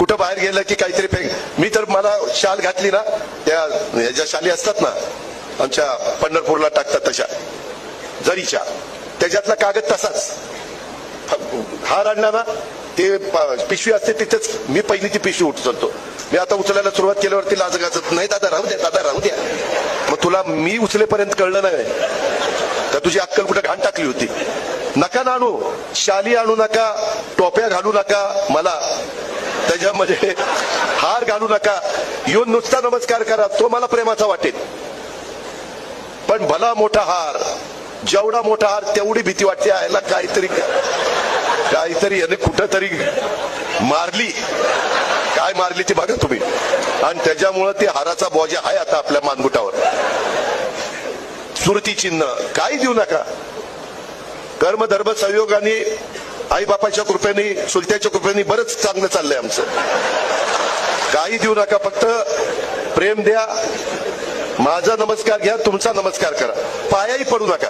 कुठं बाहेर गेलं की काहीतरी मी तर मला शाल घातली ना, त्या ज्या शाली असतात ना आमच्या पंढरपूरला टाकतात तशा जरीच्या, त्याच्यातला कागद तसाच. हार आणला ना, ते पिशवी असते तिथेच मी पहिली ती पिशवी उचलतो. मी आता उचलायला सुरुवात केल्यावरती लाज गाजत नाही, दादा राहू द्या, दादा राहू द्या. मग तुला मी उचलेपर्यंत कळलं नाही तर तुझी अक्कल कुठे घाण टाकली होती. नका ना आणू, शाली आणू नका, टोप्या घालू नका, मला त्याच्यामध्ये हार घालू नका. येऊन नुसता नमस्कार करा, तो मला प्रेमाचा वाटेल. पण भला मोठा हार, जेवढा मोठा हार तेवढी भीती वाटते. यायला काहीतरी याने कुठंतरी मारली, काय मारली ती बघा तुम्ही. आणि त्याच्यामुळं ते हाराचा बोजा आहे आता आपल्या मानगुटावर. स्मृती चिन्ह काही देऊ नका. कर्म धर्म संयोगाने, आई बापाच्या कृपेने, चुलत्याच्या कृपेने बरंच चांगलं चाललंय आमचं. काही देऊ नका, फक्त प्रेम द्या. माझा नमस्कार घ्या, तुमचा नमस्कार करा, पायाही पडू नका.